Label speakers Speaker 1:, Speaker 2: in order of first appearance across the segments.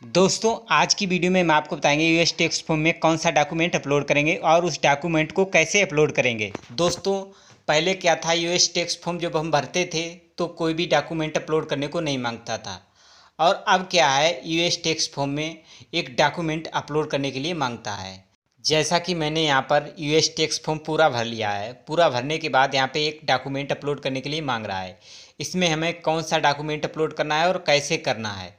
Speaker 1: दोस्तों आज की वीडियो में हम आपको बताएंगे यूएस टेक्स्ट फॉर्म में कौन सा डॉक्यूमेंट अपलोड करेंगे और उस डॉक्यूमेंट को कैसे अपलोड करेंगे। दोस्तों पहले क्या था, यूएस टेक्स्ट फॉर्म जब हम भरते थे तो कोई भी डॉक्यूमेंट अपलोड करने को नहीं मांगता था। और अब क्या है, यूएस टेक्स्ट फॉर्म में एक डॉक्यूमेंट अपलोड करने के लिए मांगता है। जैसा कि मैंने यहाँ पर यूएस टेक्स्ट फॉर्म पूरा भर लिया है। पूरा भरने के बाद यहाँ पे एक डॉक्यूमेंट अपलोड करने के लिए मांग रहा है। इसमें हमें कौन सा डॉक्यूमेंट अपलोड करना है और कैसे करना है,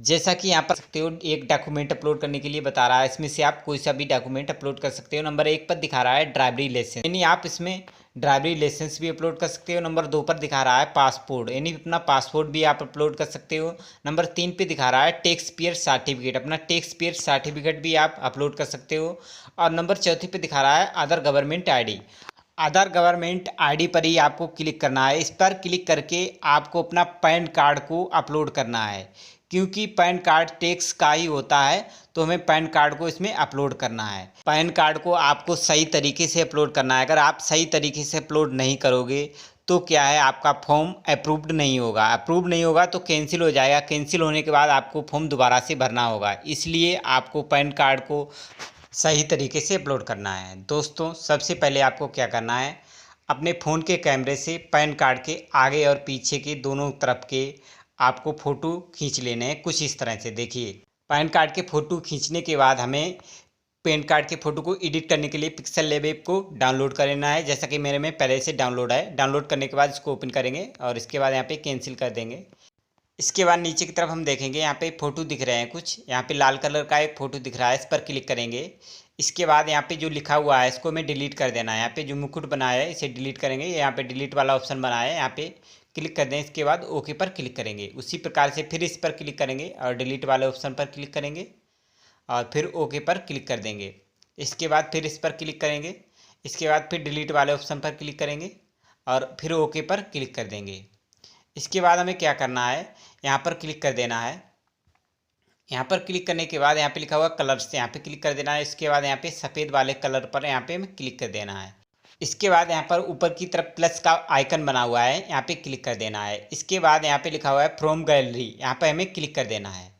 Speaker 1: जैसा कि यहाँ पर सकते हो एक डॉक्यूमेंट अपलोड करने के लिए बता रहा है। इसमें से आप कोई सा भी डॉक्यूमेंट अपलोड कर सकते हो। नंबर 1 पर दिखा रहा है ड्राइवरी लाइसेंस, यानी आप इसमें ड्राइवरी लाइसेंस भी अपलोड कर सकते हो। नंबर 2 पर दिखा रहा है पासपोर्ट, यानी अपना पासपोर्ट भी आप अपलोड कर सकते हो। नंबर 3 पे दिखा रहा है टैक्स पेयर सर्टिफिकेट, अपना टैक्स पेयर सर्टिफिकेट भी आप अपलोड कर सकते हो। और नंबर 4 पे दिखा रहा है अदर गवर्नमेंट आईडी। आधार गवर्नमेंट आईडी पर ही आपको क्लिक करना है। इस पर क्लिक करके आपको अपना पैन कार्ड को अपलोड करना है, क्योंकि पैन कार्ड टैक्स का ही होता है, तो हमें पैन कार्ड को इसमें अपलोड करना है। पैन कार्ड को आपको सही तरीके से अपलोड करना है। अगर आप सही तरीके से अपलोड नहीं करोगे तो क्या है, आपका फॉर्म अप्रूव्ड नहीं होगा। अप्रूव नहीं होगा तो कैंसिल हो जाएगा। कैंसिल होने के बाद आपको फॉर्म दोबारा से भरना होगा। इसलिए आपको पैन कार्ड को सही तरीके से अपलोड करना है। दोस्तों सबसे पहले आपको क्या करना है, अपने फ़ोन के कैमरे से पैन कार्ड के आगे और पीछे के दोनों तरफ के आपको फ़ोटो खींच लेने हैं। कुछ इस तरह से देखिए, पैन कार्ड के फ़ोटो खींचने के बाद हमें पैन कार्ड के फ़ोटो को एडिट करने के लिए पिक्सल लैब ऐप को डाउनलोड कर लेना है। जैसा कि मेरे में पहले से डाउनलोड है। डाउनलोड करने के बाद इसको ओपन करेंगे और इसके बाद यहाँ पे कैंसिल कर देंगे। इसके बाद नीचे की तरफ हम देखेंगे, यहाँ पे फ़ोटो दिख रहे हैं कुछ। यहाँ पे लाल कलर का एक फ़ोटो दिख रहा है, इस पर क्लिक करेंगे। इसके बाद यहाँ पे जो लिखा हुआ है इसको हमें डिलीट कर देना है। यहाँ पे जो मुकुट बनाया है इसे डिलीट करेंगे। यहाँ पे डिलीट वाला ऑप्शन बनाया है, यहाँ पे क्लिक कर दें। इसके बाद ओके पर क्लिक करेंगे। उसी प्रकार से फिर इस पर क्लिक करेंगे और डिलीट वाले ऑप्शन पर क्लिक करेंगे और फिर ओके पर क्लिक कर देंगे। इसके बाद फिर इस पर क्लिक करेंगे। इसके बाद फिर डिलीट वाले ऑप्शन पर क्लिक करेंगे और फिर ओके पर क्लिक कर देंगे। इसके बाद हमें क्या करना है, यहाँ पर क्लिक कर देना है। यहाँ पर क्लिक करने के बाद यहाँ पे लिखा हुआ कलर से यहाँ पे क्लिक कर देना है। इसके बाद यहाँ पे सफ़ेद वाले कलर पर यहाँ पे हमें क्लिक कर देना है। इसके बाद यहाँ पर ऊपर की तरफ प्लस का आइकन बना हुआ है, यहाँ पे क्लिक कर देना है। इसके बाद यहाँ पे लिखा हुआ है फ्रॉम गैलरी, यहाँ पे हमें क्लिक कर देना है।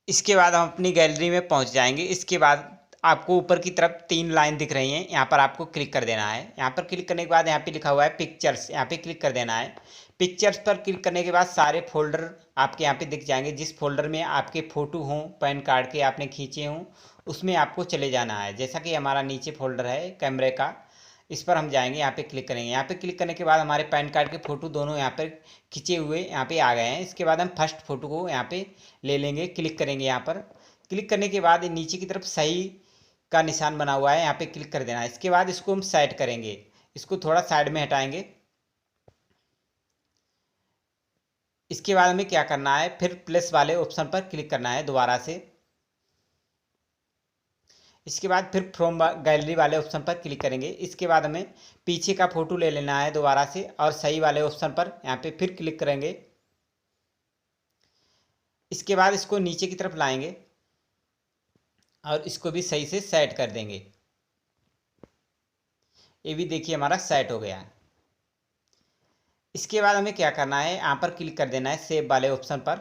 Speaker 1: इसके बाद हम अपनी गैलरी में पहुँच जाएंगे। इसके बाद आपको ऊपर की तरफ 3 लाइन दिख रही हैं, यहाँ पर आपको क्लिक कर देना है। यहाँ पर क्लिक करने के बाद यहाँ पे लिखा हुआ है पिक्चर्स, यहाँ पे क्लिक कर देना है। पिक्चर्स पर क्लिक करने के बाद सारे फोल्डर आपके यहाँ पे दिख जाएंगे। जिस फोल्डर में आपके फ़ोटो हों, पैन कार्ड के आपने खींचे हों, उसमें आपको चले जाना है। जैसा कि हमारा नीचे फोल्डर है कैमरे का, इस पर हम जाएंगे, यहाँ पे क्लिक करेंगे। यहाँ पे क्लिक करने के बाद हमारे पैन कार्ड के फ़ोटो दोनों यहाँ पर खींचे हुए यहाँ पे आ गए हैं। इसके बाद हम फर्स्ट फ़ोटो को यहाँ पे ले लेंगे, क्लिक करेंगे। यहाँ पर क्लिक करने के बाद नीचे की तरफ सही का निशान बना हुआ है, यहाँ पे क्लिक कर देना है। इसके बाद इसको हम साइड करेंगे, इसको थोड़ा साइड में हटाएंगे। इसके बाद हमें क्या करना है, फिर प्लस वाले ऑप्शन पर क्लिक करना है दोबारा से। इसके बाद फिर फ्रॉम गैलरी वाले ऑप्शन पर क्लिक करेंगे। इसके बाद हमें पीछे का फ़ोटो ले लेना है दोबारा से और सही वाले ऑप्शन पर यहाँ पे फिर क्लिक करेंगे। इसके बाद इसको नीचे की तरफ लाएंगे और इसको भी सही से सेट कर देंगे। ये भी देखिए हमारा सेट हो गया है। इसके बाद हमें क्या करना है, यहाँ पर क्लिक कर देना है सेव वाले ऑप्शन पर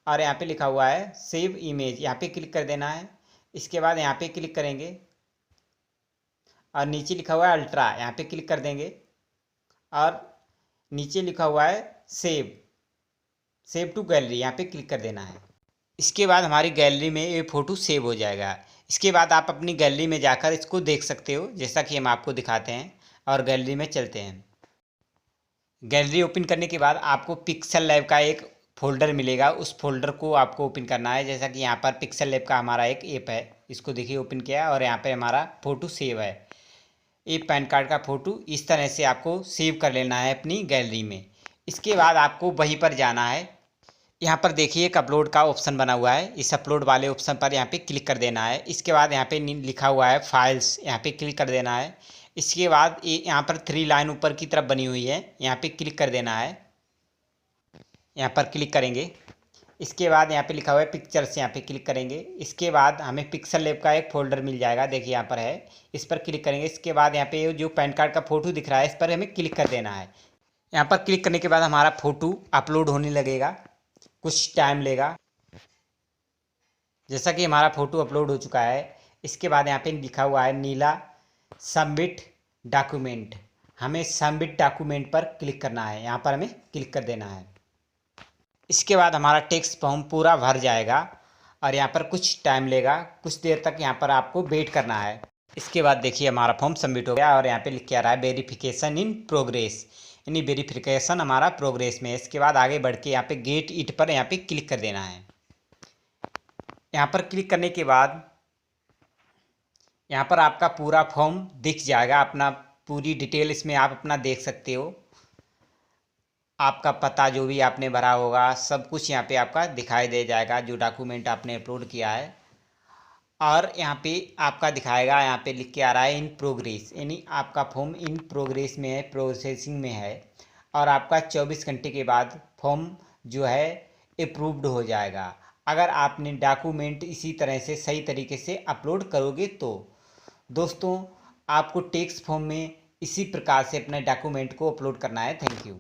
Speaker 1: और यहाँ पे लिखा हुआ है सेव इमेज, यहाँ पे क्लिक कर देना है। इसके बाद यहाँ पे क्लिक करेंगे और नीचे लिखा हुआ है अल्ट्रा, यहाँ पे क्लिक कर देंगे और नीचे लिखा हुआ है सेव टू गैलरी, यहाँ पे क्लिक कर देना है। इसके बाद हमारी गैलरी में ये फ़ोटो सेव हो जाएगा। इसके बाद आप अपनी गैलरी में जाकर इसको देख सकते हो, जैसा कि हम आपको दिखाते हैं। और गैलरी में चलते हैं। गैलरी ओपन करने के बाद आपको पिक्सल लैब का एक फ़ोल्डर मिलेगा, उस फोल्डर को आपको ओपन करना है। जैसा कि यहाँ पर पिक्सल लैब का हमारा एक ऐप है, इसको देखिए ओपन किया और यहाँ पे हमारा फ़ोटो सेव है। ये पैन कार्ड का फ़ोटो इस तरह से आपको सेव कर लेना है अपनी गैलरी में। इसके बाद आपको वहीं पर जाना है। यहाँ पर देखिए एक अपलोड का ऑप्शन बना हुआ है, इस अपलोड वाले ऑप्शन पर यहाँ पे क्लिक कर देना है। इसके बाद यहाँ पे लिखा हुआ है फाइल्स, यहाँ पे क्लिक कर देना है। इसके बाद ये यहाँ पर 3 लाइन ऊपर की तरफ बनी हुई है, यहाँ पे क्लिक कर देना है। यहाँ पर क्लिक करेंगे। इसके बाद यहाँ पे लिखा हुआ है पिक्चर्स, यहाँ पे क्लिक करेंगे। इसके बाद हमें पिक्सल लैब का एक फ़ोल्डर मिल जाएगा, देखिए यहाँ पर है, इस पर क्लिक करेंगे। इसके बाद यहाँ पे जो पैन कार्ड का फ़ोटो दिख रहा है इस पर हमें क्लिक कर देना है। यहाँ पर क्लिक करने के बाद हमारा फ़ोटो अपलोड होने लगेगा। कुछ टाइम लेगा। जैसा कि हमारा फ़ोटो अपलोड हो चुका है, इसके बाद यहाँ पे लिखा हुआ है नीला सबमिट डॉक्यूमेंट। हमें सबमिट डॉक्यूमेंट पर क्लिक करना है, यहाँ पर हमें क्लिक कर देना है। इसके बाद हमारा टेक्स्ट फॉर्म पूरा भर जाएगा और यहाँ पर कुछ टाइम लेगा, कुछ देर तक यहाँ पर आपको वेट करना है। इसके बाद देखिए हमारा फॉर्म सबमिट हो गया और यहाँ पे लिख के आ रहा है वेरिफिकेशन इन प्रोग्रेस, यानी वेरिफिकेशन हमारा प्रोग्रेस में है। इसके बाद आगे बढ़ के यहाँ पे गेट इट पर यहाँ पे क्लिक कर देना है। यहाँ पर क्लिक करने के बाद यहाँ पर आपका पूरा फॉर्म दिख जाएगा, अपना पूरी डिटेल इसमें आप अपना देख सकते हो। आपका पता जो भी आपने भरा होगा सब कुछ यहाँ पे आपका दिखाई दे जाएगा, जो डॉक्यूमेंट आपने अपलोड किया है। और यहाँ पे आपका दिखाएगा, यहाँ पे लिख के आ रहा है इन प्रोग्रेस, यानी आपका फॉर्म इन प्रोग्रेस में है, प्रोसेसिंग में है। और आपका 24 घंटे के बाद फॉर्म जो है अप्रूव्ड हो जाएगा, अगर आपने डॉक्यूमेंट इसी तरह से सही तरीके से अपलोड करोगे तो। दोस्तों, आपको टेक्स्ट फॉर्म में इसी प्रकार से अपने डॉक्यूमेंट को अपलोड करना है। Thank you.